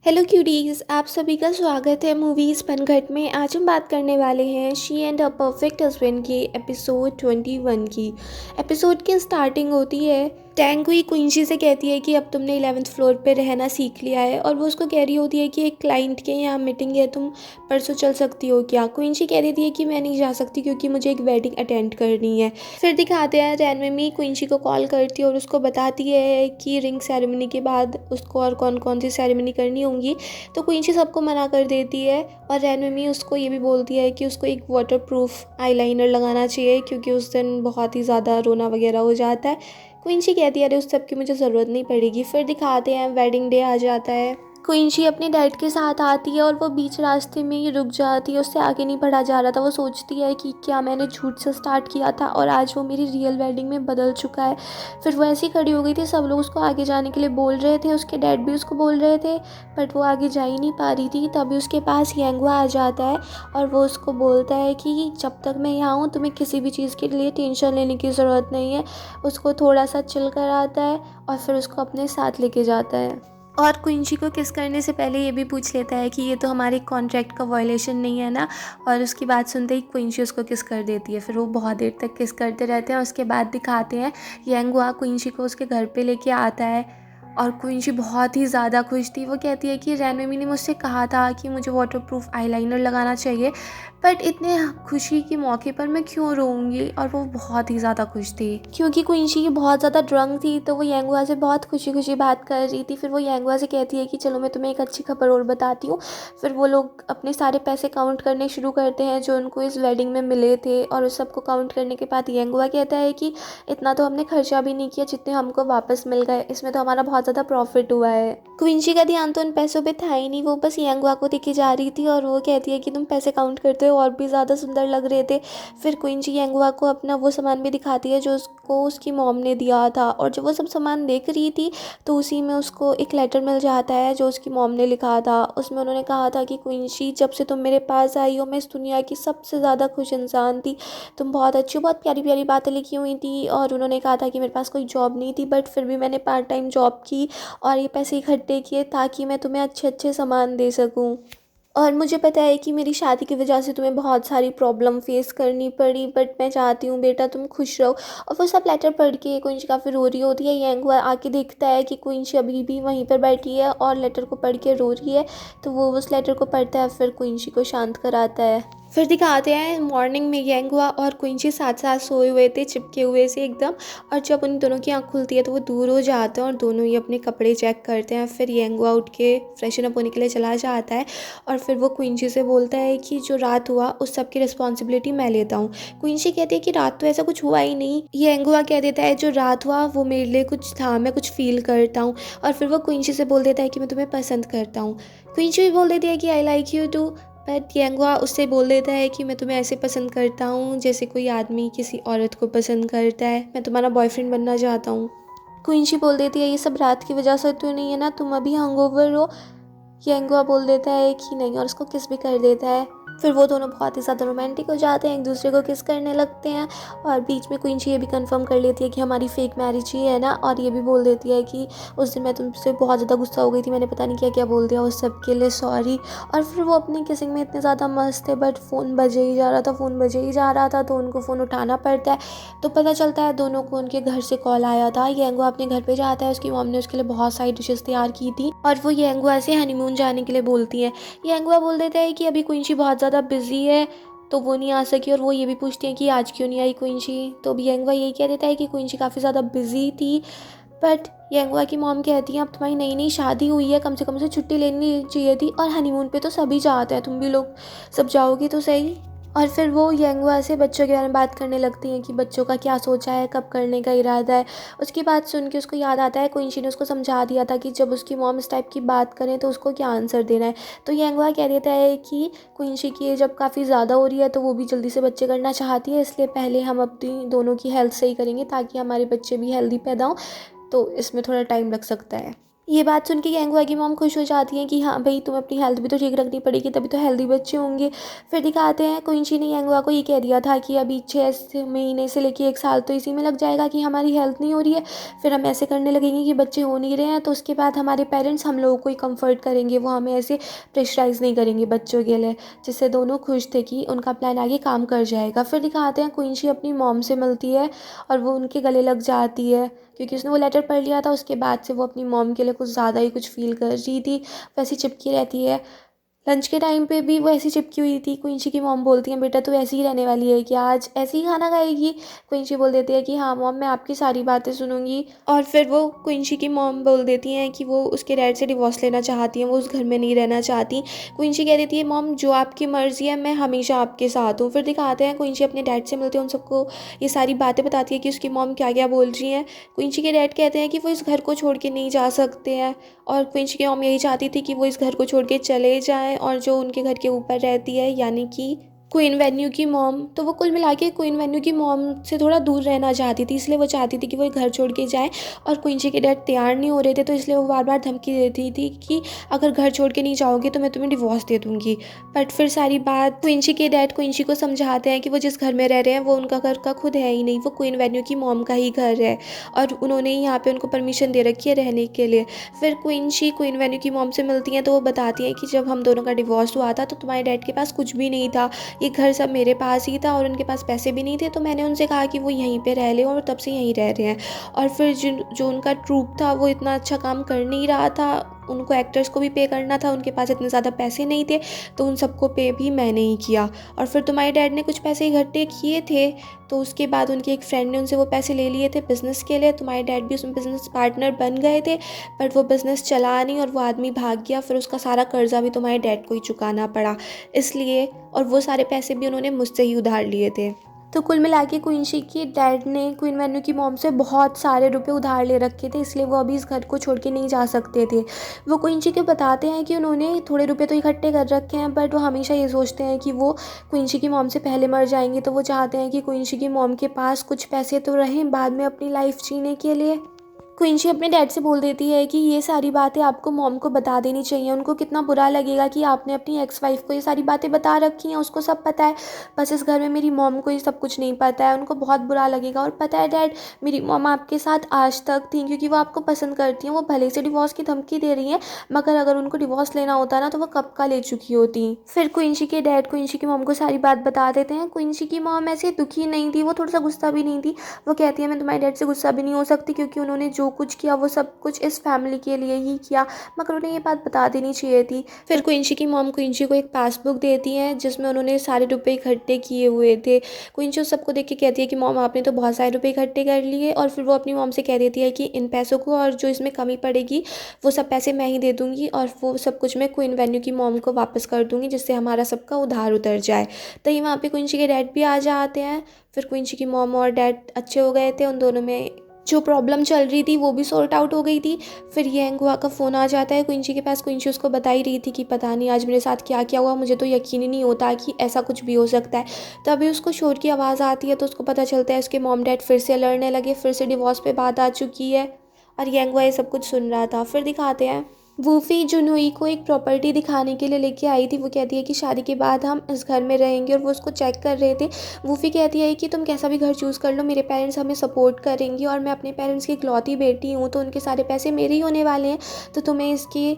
Hello cuties, आप सभी का स्वागत है मूवीज़ पनघट में। आज हम बात करने वाले हैं she and a perfect husband के एपिसोड 21 की। एपिसोड की स्टार्टिंग होती है, टैंग हुई क्विंसी से कहती है कि अब तुमने 11th फ्लोर पे रहना सीख लिया है, और वो उसको कह रही होती है कि एक क्लाइंट के यहाँ मीटिंग है, तुम परसों चल सकती हो क्या। क्विंसी कह देती है कि मैं नहीं जा सकती क्योंकि मुझे एक वेडिंग अटेंड करनी है। फिर दिखाते हैं रैनवेमी क्विंसी को कॉल करती है और उसको बताती है कि रिंग सेरेमनी के बाद उसको और कौन कौन सी सेरेमनी करनी होंगी। तो क्विंसी सबको मना कर देती है और रैनवेमी उसको ये भी बोलती है कि उसको एक वाटर प्रूफ आईलाइनर लगाना चाहिए क्योंकि उस दिन बहुत ही ज़्यादा रोना वगैरह हो जाता है। क्विंसी कहती है अरे उस सब की मुझे ज़रूरत नहीं पड़ेगी। फिर दिखाते हैं वेडिंग डे आ जाता है। क्विंसी अपने डैड के साथ आती है और वो बीच रास्ते में ही रुक जाती है, उससे आगे नहीं बढ़ा जा रहा था। वो सोचती है कि क्या मैंने झूठ से स्टार्ट किया था और आज वो मेरी रियल वेडिंग में बदल चुका है। फिर वो ऐसी खड़ी हो गई थी, सब लोग उसको आगे जाने के लिए बोल रहे थे, उसके डैड भी उसको बोल रहे थे, बट वो आगे जा ही नहीं पा रही थी। तभी उसके पास यांगवा आ जाता है और वो उसको बोलता है कि जब तक मैं यहाँ हूँ तुम्हें किसी भी चीज़ के लिए टेंशन लेने की ज़रूरत नहीं है। उसको थोड़ा सा चिल कराता है और फिर उसको अपने साथ लेके जाता है। और क्विंसी को किस करने से पहले ये भी पूछ लेता है कि ये तो हमारे कॉन्ट्रैक्ट का वायलेशन नहीं है ना। और उसकी बात सुनते ही क्विंसी उसको किस कर देती है। फिर वो बहुत देर तक किस करते रहते हैं। उसके बाद दिखाते हैं यांगवा क्विंसी को उसके घर पे लेके आता है और क्विंसी बहुत ही ज़्यादा खुश थी। वो कहती है कि रैनवेमी ने मुझसे कहा था कि मुझे वाटरप्रूफ आईलाइनर लगाना चाहिए, बट इतने खुशी के मौके पर मैं क्यों रोऊंगी। और वो बहुत ही ज़्यादा खुश थी क्योंकि क्विंसी बहुत ज़्यादा ड्रंक थी, तो वो यांगवा से बहुत खुशी खुशी बात कर रही थी। फिर वो यांगवा से कहती है कि चलो मैं तुम्हें एक अच्छी खबर और बताती हूँ। फिर वो लोग अपने सारे पैसे काउंट करने शुरू करते हैं जो उनको इस वेडिंग में मिले थे, और उस सबको काउंट करने के बाद यांगवा कहता है कि इतना तो हमने खर्चा भी नहीं किया जितने हमको वापस मिल गए, इसमें तो हमारा बहुत ज़्यादा प्रॉफिट हुआ है। क्विंसी का ध्यान तो उन पैसों पे था ही नहीं, वो बस यांगवा को देखे जा रही थी और वो कहती है कि तुम पैसे काउंट करते हो और भी ज़्यादा सुंदर लग रहे थे। फिर क्विंसी यांगवा को अपना वो सामान भी दिखाती है जो उसको उसकी मॉम ने दिया था, और जब वो सब सामान देख रही थी तो उसी में उसको एक लेटर मिल जाता है जो उसकी मॉम ने लिखा था। उसमें उन्होंने कहा था कि क्विंसी, जब से तुम मेरे पास आई हो मैं इस दुनिया की सबसे ज़्यादा खुश इंसान थी। तुम बहुत अच्छी, बहुत प्यारी प्यारी बातें लिखी हुई थी, और उन्होंने कहा था कि मेरे पास कोई जॉब नहीं थी बट फिर भी मैंने पार्ट टाइम जॉब की और ये पैसे इकट्ठे किए ताकि मैं तुम्हें अच्छे अच्छे सामान दे सकूं। और मुझे पता है कि मेरी शादी की वजह से तुम्हें बहुत सारी प्रॉब्लम फेस करनी पड़ी, बट मैं चाहती हूँ बेटा तुम खुश रहो। और वो सब लेटर पढ़ के क्विंसी काफ़ी रो रही होती है। यांगवा आके देखता है कि क्विंसी अभी भी वहीं पर बैठी है और लेटर को पढ़ के रो रही है, तो वो उस लेटर को पढ़ता है, फिर क्विंसी को शांत कराता है। फिर दिखाते हैं मॉर्निंग में यांगवा और क्विंसी साथ साथ सोए हुए थे, चिपके हुए से एकदम। और जब उन दोनों की आँख खुलती है तो वो दूर हो जाते हैं और दोनों ही अपने कपड़े चेक करते हैं। फिर यांगवा उठ के फ्रेशन अप होने के लिए चला जाता है और फिर वो क्विंसी से बोलता है कि जो रात हुआ उस सब की रिस्पॉन्सिबिलिटी मैं लेता हूँ। क्विंसी कहती है कि रात तो ऐसा कुछ हुआ ही नहीं। यांगवा कह देता है जो रात हुआ वो मेरे लिए कुछ था, मैं कुछ फील करता हूँ। और फिर वो क्विंसी से बोल देता है कि मैं तुम्हें पसंद करता हूँ। क्विंसी भी बोल देती है कि I like you too, but यांगवा उससे बोल देता है कि मैं तुम्हें ऐसे पसंद करता हूँ जैसे कोई आदमी किसी औरत को पसंद करता है, मैं तुम्हारा बॉयफ्रेंड बनना चाहता हूँ। क्विंसी बोल देती है ये सब रात की वजह से तो नहीं है ना, तुम अभी हंगओवर हो। यांगवा बोल देता है कि नहीं और उसको किस भी कर देता है। फिर वो दोनों बहुत ही ज़्यादा रोमांटिक हो जाते हैं, एक दूसरे को किस करने लगते हैं। और बीच में क्विंसी ये भी कंफर्म कर लेती है कि हमारी फेक मैरिज ही है ना, और ये भी बोल देती है कि उस दिन मैं तुमसे बहुत ज़्यादा गुस्सा हो गई थी, मैंने पता नहीं क्या क्या बोल दिया, उस सब के लिए सॉरी। और फिर वो अपनी किसिंग में इतने ज़्यादा मस्त थे, बट फ़ोन बजे ही जा रहा था, फ़ोन बजे ही जा रहा था, तो उनको फ़ोन उठाना पड़ता है। तो पता चलता है दोनों को उनके घर से कॉल आया था। यांगवा अपने घर पे जाता है, उसकी मॉम ने उसके लिए बहुत सारी डिशेस तैयार की थी और वो यांगवा से हनीमून जाने के लिए बोलती है। यांगवा बोल देता है कि अभी क्विंसी बहुत ज़्यादा बिजी है तो वो नहीं आ सकी, और वो ये भी पूछती है कि आज क्यों नहीं आई क्विंसी। तो भी यांगवा यही कह देता है कि क्विंसी काफ़ी ज़्यादा बिजी थी। बट यांगवा की मॉम कहती है अब तुम्हारी नई नई शादी हुई है, कम से कम से छुट्टी लेनी चाहिए थी, और हनीमून पे तो सभी जाते हैं, तुम भी लोग सब जाओगी तो सही। और फिर वो यांगवा से बच्चों के बारे में बात करने लगती हैं कि बच्चों का क्या सोचा है, कब करने का इरादा है। उसकी बात सुन के उसको याद आता है क्विंसी ने उसको समझा दिया था कि जब उसकी मॉम इस टाइप की बात करें तो उसको क्या आंसर देना है। तो यांगवा कह देता है कि क्विंसी की एज अब काफ़ी ज़्यादा हो रही है तो वो भी जल्दी से बच्चे करना चाहती है, इसलिए पहले हम अपनी दोनों की हेल्थ सही करेंगे ताकि हमारे बच्चे भी हेल्दी पैदा हों, तो इसमें थोड़ा टाइम लग सकता है। ये बात सुन के यंगवा की मॉम खुश हो जाती हैं कि हाँ भाई, तुम्हें अपनी हेल्थ भी तो ठीक रखनी पड़ेगी, तभी तो हेल्दी बच्चे होंगे। फिर दिखाते हैं क्विंची ने यंगवा को ये कह दिया था कि अभी 6 महीने से लेके 1 साल तो इसी में लग जाएगा कि हमारी हेल्थ नहीं हो रही है, फिर हम ऐसे करने लगेंगे कि बच्चे हो नहीं रहे हैं, तो उसके बाद हमारे पेरेंट्स हम लोगों को ही कम्फर्ट करेंगे, वो हमें ऐसे प्रेशराइज़ नहीं करेंगे बच्चों के लिए। जिससे दोनों खुश थे कि उनका प्लान आगे काम कर जाएगा। फिर दिखाते हैं क्विंची अपनी मॉम से मिलती है और वो उनके गले लग जाती है, क्योंकि उसने वो लेटर पढ़ लिया था। उसके बाद से वो अपनी मॉम के लिए कुछ ज़्यादा ही कुछ फ़ील कर रही थी, वैसी चिपकी रहती है। लंच के टाइम पे भी वो ऐसी चिपकी हुई थी। क्विंची की मॉम बोलती हैं, बेटा तू ऐसी ही रहने वाली है कि आज ऐसे ही खाना खाएगी? क्विंची बोल देती है कि हाँ मॉम, मैं आपकी सारी बातें सुनूंगी। और फिर वो क्विंची की मॉम बोल देती हैं कि वो उसके डैड से डिवोर्स लेना चाहती हैं, वो उस घर में नहीं रहना चाहती। क्विंची कह देती है, मॉम जो आपकी मर्ज़ी है, मैं हमेशा आपके साथ हूँ। फिर दिखाते हैं क्विंची अपने डैड से मिलती है, उन सबको ये सारी बातें बताती है कि उसकी मॉम क्या क्या बोल रही हैं। क्विंची के डैड कहते हैं कि वो इस घर को छोड़ के नहीं जा सकते हैं, और क्विंची की मॉम यही चाहती थी कि वो इस घर को छोड़ के चले जाएं, और जो उनके घर के ऊपर रहती है यानी कि क्वीन वेन्यू की मॉम, तो वो कुल मिला के क्वीन वेन्यू की मॉम से थोड़ा दूर रहना चाहती थी, इसलिए वो चाहती थी कि वो घर छोड़ के जाए। और क्विंची के डैड तैयार नहीं हो रहे थे, तो इसलिए वो बार बार धमकी देती थी कि अगर घर छोड़ के नहीं जाओगे तो मैं तुम्हें डिवोर्स दे दूँगी। बट फिर सारी बात क्विंची के डैड क्विंची को समझाते हैं कि वो जिस घर में रह रहे हैं वो उनका घर का खुद है ही नहीं, वो क्वीन वेन्यू की मॉम का ही घर है, और उन्होंने ही यहाँ पे उनको परमिशन दे रखी है रहने के लिए। फिर क्विंची क्वीन वेन्यू की मॉम से मिलती हैं, तो वो बताती हैं कि जब हम दोनों का डिवोर्स हुआ था तो तुम्हारे डैड के पास कुछ भी नहीं था, ये घर सब मेरे पास ही था, और उनके पास पैसे भी नहीं थे, तो मैंने उनसे कहा कि वो यहीं पे रह लें, और तब से यहीं रह रहे हैं। और फिर जो उनका ट्रूप था वो इतना अच्छा काम कर नहीं रहा था, उनको एक्टर्स को भी पे करना था, उनके पास इतने ज़्यादा पैसे नहीं थे, तो उन सबको पे भी मैंने ही किया। और फिर तुम्हारे डैड ने कुछ पैसे इकट्ठे किए थे, तो उसके बाद उनके एक फ्रेंड ने उनसे वो पैसे ले लिए थे बिज़नेस के लिए। तुम्हारे डैड भी उसमें बिज़नेस पार्टनर बन गए थे, बट वो बिज़नेस चला नहीं और वो आदमी भाग गया। फिर उसका सारा कर्जा भी तुम्हारे डैड को ही चुकाना पड़ा इसलिए, और वो सारे पैसे भी उन्होंने मुझसे ही उधार लिए थे। तो कुल मिला के क्विंची के डैड ने क्वीन वेन्यू की मॉम से बहुत सारे रुपए उधार ले रखे थे, इसलिए वो अभी इस घर को छोड़ के नहीं जा सकते थे। वो क्विंची को बताते हैं कि उन्होंने थोड़े रुपए तो इकट्ठे कर रखे हैं, बट वो हमेशा ये सोचते हैं कि वो क्विंची की मॉम से पहले मर जाएंगे, तो वो चाहते हैं कि क्विंची की मॉम के पास कुछ पैसे तो रहें बाद में अपनी लाइफ जीने के लिए। क्विंची अपने डैड से बोल देती है कि ये सारी बातें आपको मॉम को बता देनी चाहिए, उनको कितना बुरा लगेगा कि आपने अपनी एक्स वाइफ को ये सारी बातें बता रखी हैं, उसको सब पता है, बस इस घर में मेरी मॉम को ये सब कुछ नहीं पता है, उनको बहुत बुरा लगेगा। और पता है डैड, मेरी मॉम आपके साथ आज तक थी क्योंकि वो आपको पसंद करती हैं, वो भले से डिवोर्स की धमकी दे रही हैं, मगर अगर उनको डिवोर्स लेना होता ना तो वो कब का ले चुकी होती। फिर क्विंची के डैड क्विंची की मॉम को सारी बात बता देते हैं। क्विंची की मॉम ऐसे दुखी नहीं थी, वो थोड़ा सा गुस्सा भी नहीं थी। वो कहती है मैं तुम्हारे डैड से गुस्सा भी नहीं हो सकती, क्योंकि उन्होंने जो कुछ किया वो सब कुछ इस फैमिली के लिए ही किया, मगर उन्हें ये बात बता देनी चाहिए थी। फिर क्विंची की मॉम क्विंची को एक पासबुक देती हैं जिसमें उन्होंने सारे रुपए इकट्ठे किए हुए थे। क्विंची उस सबको देख के कहती है कि मॉम आपने तो बहुत सारे रुपए इकट्ठे कर लिए, और फिर वो अपनी मॉम से कह देती है कि इन पैसों को और जो इसमें कमी पड़ेगी वो सब पैसे मैं ही दे दूँगी, और वो सब कुछ मैं क्वीन वेन्यू की मॉम को वापस कर दूँगी, जिससे हमारा सबका उधार उतर जाए। तो ये वहाँ पे क्विंची के डैड भी आ जाते हैं। फिर क्विंची की मॉम और डैड अच्छे हो गए थे, उन दोनों में जो प्रॉब्लम चल रही थी वो भी सॉर्ट आउट हो गई थी। फिर येंग हुआ का फ़ोन आ जाता है क्विंची के पास। क्विंची उसको बता ही रही थी कि पता नहीं आज मेरे साथ क्या क्या हुआ, मुझे तो यकीन ही नहीं होता कि ऐसा कुछ भी हो सकता है। तभी उसको शोर की आवाज़ आती है, तो उसको पता चलता है उसके मॉम डैड फिर से लड़ने लगे, फिर से डिवोर्स पे बात आ चुकी है, और येंग हुआ ये सब कुछ सुन रहा था। फिर दिखाते हैं वूफी जुनोई को एक प्रॉपर्टी दिखाने के लिए लेके आई थी। वो कहती है कि शादी के बाद हम इस घर में रहेंगे, और वो उसको चेक कर रहे थे। वूफी कहती है कि तुम कैसा भी घर चूज़ कर लो, मेरे पेरेंट्स हमें सपोर्ट करेंगे, और मैं अपने पेरेंट्स की इकलौती बेटी हूँ, तो उनके सारे पैसे मेरे ही होने वाले हैं, तो तुम्हें इसकी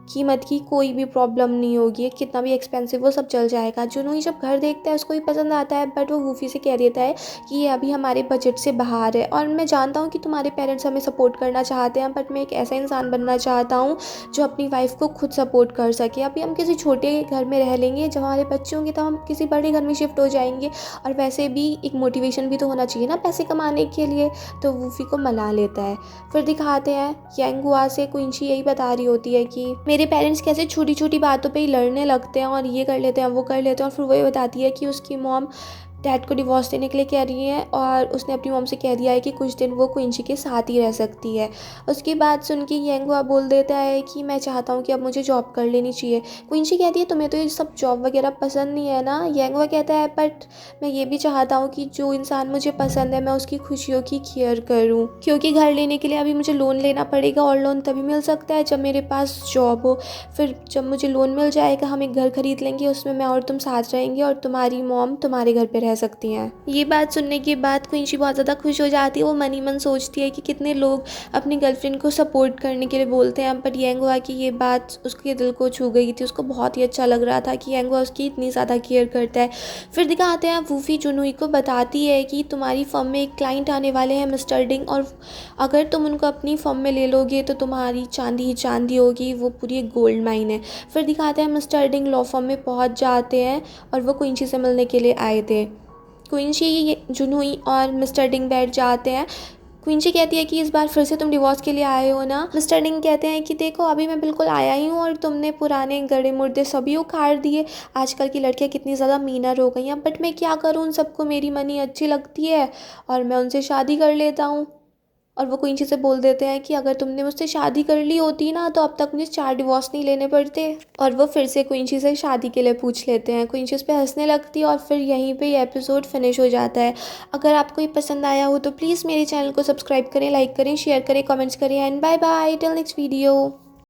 कीमत की कोई भी प्रॉब्लम नहीं होगी, कितना भी एक्सपेंसिव वो सब चल जाएगा। जुनूई जब घर देखता है उसको ही पसंद आता है, बट वो वूफी से कह देता है कि ये अभी हमारे बजट से बाहर है, और मैं जानता हूँ कि तुम्हारे पेरेंट्स हमें सपोर्ट करना चाहते हैं, बट मैं एक ऐसा इंसान बनना चाहता हूँ जो अपनी वाइफ को खुद सपोर्ट कर सके। अभी हम किसी छोटे घर में रह लेंगे, जब हमारे बच्चे होंगे तो हम किसी बड़े घर में शिफ्ट हो जाएंगे, और वैसे भी एक मोटिवेशन भी तो होना चाहिए ना पैसे कमाने के लिए, तो वूफी को मना लेता है। फिर दिखाते हैं यांगुआ से क्विंची यही बता रही होती है कि मेरे पेरेंट्स कैसे छोटी छोटी बातों पे ही लड़ने लगते हैं, और ये कर लेते हैं वो कर लेते हैं, और फिर वो ये बताती है कि उसकी मॉम डैड को डिवोर्स देने के लिए कह रही है और उसने अपनी मॉम से कह दिया है कि कुछ दिन वो क्विंसी के साथ ही रह सकती है। उसकी बात सुन के यांगवा बोल देता है कि मैं चाहता हूँ कि अब मुझे जॉब कर लेनी चाहिए। क्विंसी कहती है तुम्हें तो ये सब जॉब वगैरह पसंद नहीं है ना। यांगवा कहता है बट मैं ये भी चाहता हूँ कि जो इंसान मुझे पसंद है मैं उसकी खुशियों की केयर करूँ, क्योंकि घर लेने के लिए अभी मुझे लोन लेना पड़ेगा और लोन तभी मिल सकता है जब मेरे पास जॉब हो। फिर जब मुझे लोन मिल जाएगा हम एक घर खरीद लेंगे, उसमें मैं और तुम साथ रहेंगे और तुम्हारी मॉम तुम्हारे घर पे रह सकती हैं। ये बात सुनने के बाद क्विंसी बहुत ज़्यादा खुश हो जाती है। वो मन ही मन सोचती है कि कितने लोग अपनी गर्लफ्रेंड को सपोर्ट करने के लिए बोलते हैं, बट यांगवा की ये बात उसके दिल को छू गई थी। उसको बहुत ही अच्छा लग रहा था कि यांगवा उसकी इतनी ज़्यादा केयर करता है। फिर दिखाते हैं वूफी जुनहुई को बताती है कि तुम्हारी फर्म में एक क्लाइंट आने वाले हैं मिस्टर डिंग, और अगर तुम उनको अपनी फर्म में ले लोगे तो तुम्हारी चांदी ही चांदी होगी, वो पूरी एक गोल्ड माइन है। फिर दिखाते हैं मिस्टर डिंग लॉ फर्म में पहुंच जाते हैं और वो क्विंसी से मिलने के लिए आए थे। क्विंसी, जुनहुई और मिस्टर डिंग बैठ जाते हैं। क्विंसी कहती है कि इस बार फिर से तुम डिवोर्स के लिए आए हो ना। मिस्टर डिंग कहते हैं कि देखो अभी मैं बिल्कुल आया ही हूँ और तुमने पुराने गड़े मुर्दे सभी उखाड़ दिए। आजकल की लड़कियाँ कितनी ज़्यादा मीनर हो गई हैं, बट मैं क्या करूँ, उन सबको मेरी मनी अच्छी लगती है और मैं उनसे शादी कर लेता हूँ। और वो क्विंसी से बोल देते हैं कि अगर तुमने मुझसे शादी कर ली होती ना तो अब तक मुझे 4 डिवोर्स नहीं लेने पड़ते। और वो फिर से क्विंसी से शादी के लिए पूछ लेते हैं। क्विंसी उस पर हंसने लगती है और फिर यहीं पे ये एपिसोड फिनिश हो जाता है। अगर आपको ये पसंद आया हो तो प्लीज़ मेरे चैनल को सब्सक्राइब करें, लाइक करें, शेयर करें, कमेंट्स करें and bye bye till next video.